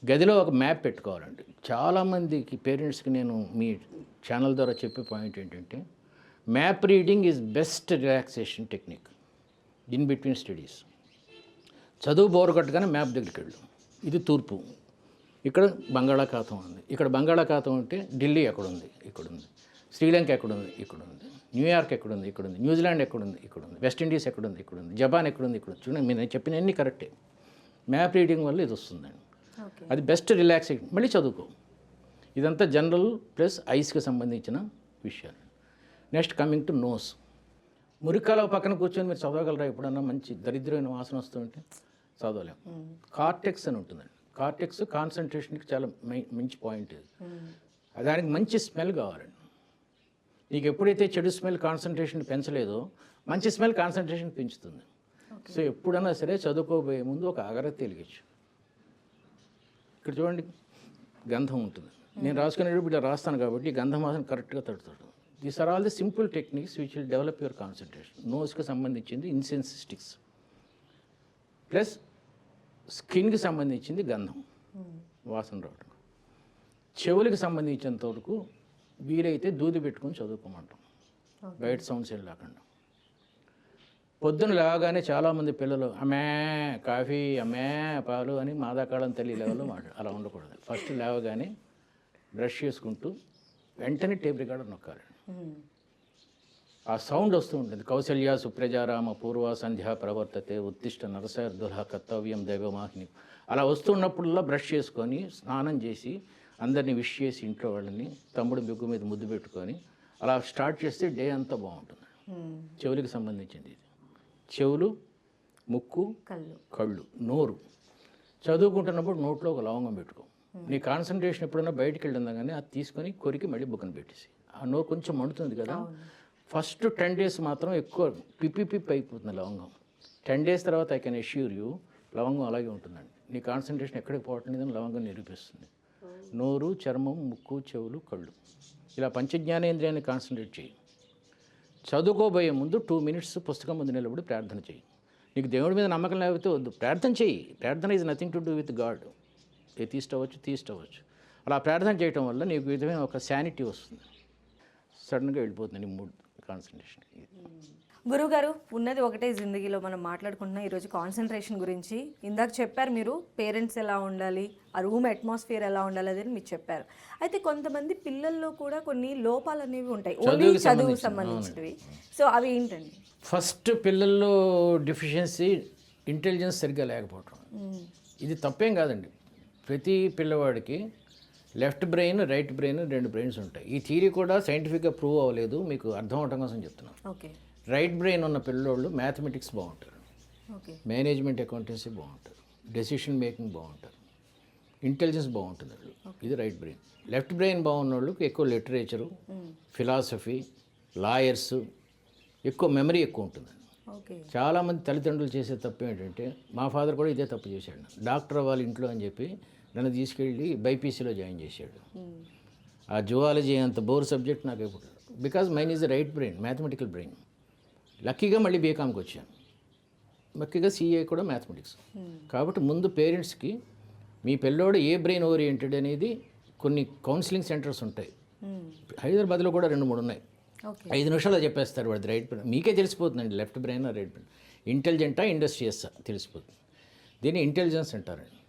గదిలో ఒక మ్యాప్ పెట్టుకోవాలండి. చాలామందికి పేరెంట్స్కి నేను మీ ఛానల్ ద్వారా చెప్పే పాయింట్ ఏంటంటే, map reading is best relaxation technique in between studies. చదువు బోర్ కొట్టగానే మ్యాప్ దగ్గరికి వెళ్ళు. ఇది తూర్పు, ఇక్కడ బంగాళాఖాతం ఉంది, ఇక్కడ బంగాళాఖాతం ఉంటే ఢిల్లీ ఎక్కడుంది, ఇక్కడుంది, శ్రీలంక ఎక్కడుంది, ఇక్కడుంది, న్యూయార్క్ ఎక్కడుంది, ఇక్కడుంది, న్యూజిలాండ్ ఎక్కడుంది, ఇక్కడుంది, వెస్టిండీస్ ఎక్కడుంది, ఇక్కడుంది, జపాన్ ఎక్కడుంది, ఇక్కడుంది. చూడండి, నేను చెప్పినవన్నీ కరెక్టే. మ్యాప్ రీడింగ్ వల్ల ఇది వస్తుందండి. అది బెస్ట్ రిలాక్సేషన్. మళ్ళీ చదువుకో. ఇదంతా జనరల్ ప్లస్ ఐస్కి సంబంధించిన విషయాలు. Next coming to nose. మురికాల పక్కన కూర్చొని మీరు చదవగలరా? ఎప్పుడన్నా మంచి దరిద్రమైన వాసన వస్తుంటే చదవలేం. కార్టెక్స్ అని ఉంటుందండి. కార్టెక్స్ కాన్సన్ట్రేషన్కి చాలా మంచి పాయింట్. ఇది దానికి మంచి స్మెల్ కావాలండి. నీకు ఎప్పుడైతే చెడు స్మెల్ కాన్సన్ట్రేషన్ పెంచలేదో, మంచి స్మెల్ కాన్సన్ట్రేషన్ పెంచుతుంది. సో ఎప్పుడన్నా సరే చదువుకోబోయే ముందు ఒక అగరత్తి వెలిగించు. ఇక్కడ చూడండి, గంధం ఉంటుంది. నేను రాసుకునేటప్పుడు ఇలా రాస్తాను కాబట్టి ఈ గంధం వాసన కరెక్ట్గా తడుతాడు. These are all the simple techniques which will develop your concentration. నోస్కి సంబంధించింది ఇన్సెన్స్ స్టిక్స్, ప్లస్ స్కిన్కి సంబంధించింది గంధం వాసన రావడం. చెవులకి సంబంధించినంత వరకు వీలైతే దూది పెట్టుకొని చదువుకోమంటాం, బయట సౌండ్స్ ఏం లేకుండా. పొద్దున లేవగానే చాలామంది పిల్లలు అమ్మే కాఫీ, అమ్మే పాలు అని మాదాకాలం తల్లి లెవెల్లో అలా ఉండకూడదు. ఫస్ట్ లేవగానే బ్రష్ చేసుకుంటూ వెంటనే టేప్ రికార్డర్ నొక్కాలి. ఆ సౌండ్ వస్తూ ఉంటుంది. కౌసల్య సుప్రజారామ పూర్వ సంధ్యా ప్రవర్తతే ఉత్తిష్ట నరసర్దుల కర్తవ్యం దైవమాహిని. అలా వస్తున్నప్పుడల్లా బ్రష్ చేసుకొని స్నానం చేసి అందరినీ విష్ చేసి ఇంట్లో వాళ్ళని తమ్ముడు బిగ్గు మీద ముద్దు పెట్టుకొని అలా స్టార్ట్ చేస్తే డే అంతా బాగుంటుంది. చెవులకి సంబంధించింది ఇది. చెవులు, ముక్కు, కళ్ళు, నోరు. చదువుకుంటున్నప్పుడు నోట్లో ఒక లవంగం పెట్టుకో. నీ కాన్సన్ట్రేషన్ ఎప్పుడైనా బయటికి వెళ్ళిందా కానీ అది తీసుకొని కొరికి మళ్ళీ బుక్కను పెట్టేసి. ఆ నోరు కొంచెం మండుతుంది కదా, ఫస్ట్ 10 days మాత్రం ఎక్కువ పిప్పి అయిపోతుంది లవంగం. 10 days తర్వాత ఐ కెన్ అష్యూర్ యూ లవంగం అలాగే ఉంటుందండి. నీ కాన్సన్ట్రేషన్ ఎక్కడికి పోవటం లేదని లవంగం నిరూపిస్తుంది. నోరు, చర్మం, ముక్కు, చెవులు, కళ్ళు, ఇలా పంచజ్ఞానేంద్రియాన్ని కాన్సన్ట్రేట్ చేయి. చదువుకోబోయే ముందు 2 minutes పుస్తకం ముందు నిలబడి ప్రార్థన చేయి. నీకు దేవుడి మీద నమ్మకం లేకపోతే వద్దు, ప్రార్థన చేయి. ప్రార్థన is nothing to do with God. Atheist అవ్వచ్చు, థీస్ట్ అవ్వచ్చు. అలా ప్రార్థన చేయటం వల్ల నీకు విధమైన ఒక శానిటీ వస్తుంది. సడన్గా వెళ్ళిపోతుంది నీ మూడ్, కాన్సన్ట్రేషన్. గురువుగారు, ఉన్నది ఒకటే జిందగీలో మనం మాట్లాడుకుంటున్నాం ఈరోజు కాన్సన్ట్రేషన్ గురించి. ఇందాక చెప్పారు మీరు పేరెంట్స్ ఎలా ఉండాలి, ఆ రూమ్ అట్మాస్ఫియర్ ఎలా ఉండాలి అని మీరు చెప్పారు. అయితే కొంతమంది పిల్లల్లో కూడా కొన్ని లోపాలు అనేవి ఉంటాయి, ఓన్లీ చదువుకు సంబంధించినవి. సో అవి ఏంటండి? ఫస్ట్, పిల్లల్లో డెఫిషియన్సీ ఇంటెలిజెన్స్ సరిగ్గా లేకపోవటం. ఇది తప్పేం కాదండి. ప్రతి పిల్లవాడికి left brain, right brain, 2 brains ఉంటాయి. ఈ థియరీ కూడా సైంటిఫిక్గా ప్రూవ్ అవ్వలేదు, మీకు అర్థం అవటం కోసం చెప్తున్నాను. ఓకే. రైట్ బ్రెయిన్ ఉన్న పిల్లోళ్ళు మ్యాథమెటిక్స్ బాగుంటారు, మేనేజ్మెంట్ అకౌంటెన్సీ బాగుంటారు, డెసిషన్ మేకింగ్ బాగుంటారు, ఇంటెలిజెన్స్ బాగుంటుంది వాళ్ళు. ఇది రైట్ బ్రెయిన్. లెఫ్ట్ బ్రెయిన్ బాగున్న వాళ్ళకి ఎక్కువ లిటరేచరు, ఫిలాసఫీ, లాయర్స్, ఎక్కువ మెమరీ ఎక్కువ ఉంటుంది. చాలామంది తల్లిదండ్రులు చేసే తప్పు ఏంటంటే, మా ఫాదర్ కూడా ఇదే తప్పు చేశాడు. డాక్టర్ అవ్వాలి ఇంట్లో అని చెప్పి నన్ను తీసుకెళ్ళి బైపీసీలో జాయిన్ చేశాడు. ఆ జువాలజీ అంత బోర్ సబ్జెక్ట్ నాకు ఎప్పుడు, because mine is the right brain, mathematical brain. లక్కీగా మళ్ళీ బీకామ్కి వచ్చాను. లక్కీగా సీఏ కూడా మ్యాథమెటిక్స్. కాబట్టి ముందు పేరెంట్స్కి మీ పిల్లోడు ఏ బ్రెయిన్ ఓరియంటెడ్ అనేది కొన్ని కౌన్సిలింగ్ సెంటర్స్ ఉంటాయి. హైదరాబాద్లో కూడా 2-3 ఉన్నాయి. 5 నిమిషాల్లో చెప్పేస్తారు వాడి రైట్ బ్రెయిన్. మీకే తెలిసిపోతుందండి లెఫ్ట్ బ్రెయిన్ రైట్ బ్రెయిన్, ఇంటెలిజెంటా ఇండస్ట్రియస్సా తెలిసిపోతుంది. దీన్ని ఇంటెలిజెన్స్ అంటారండి.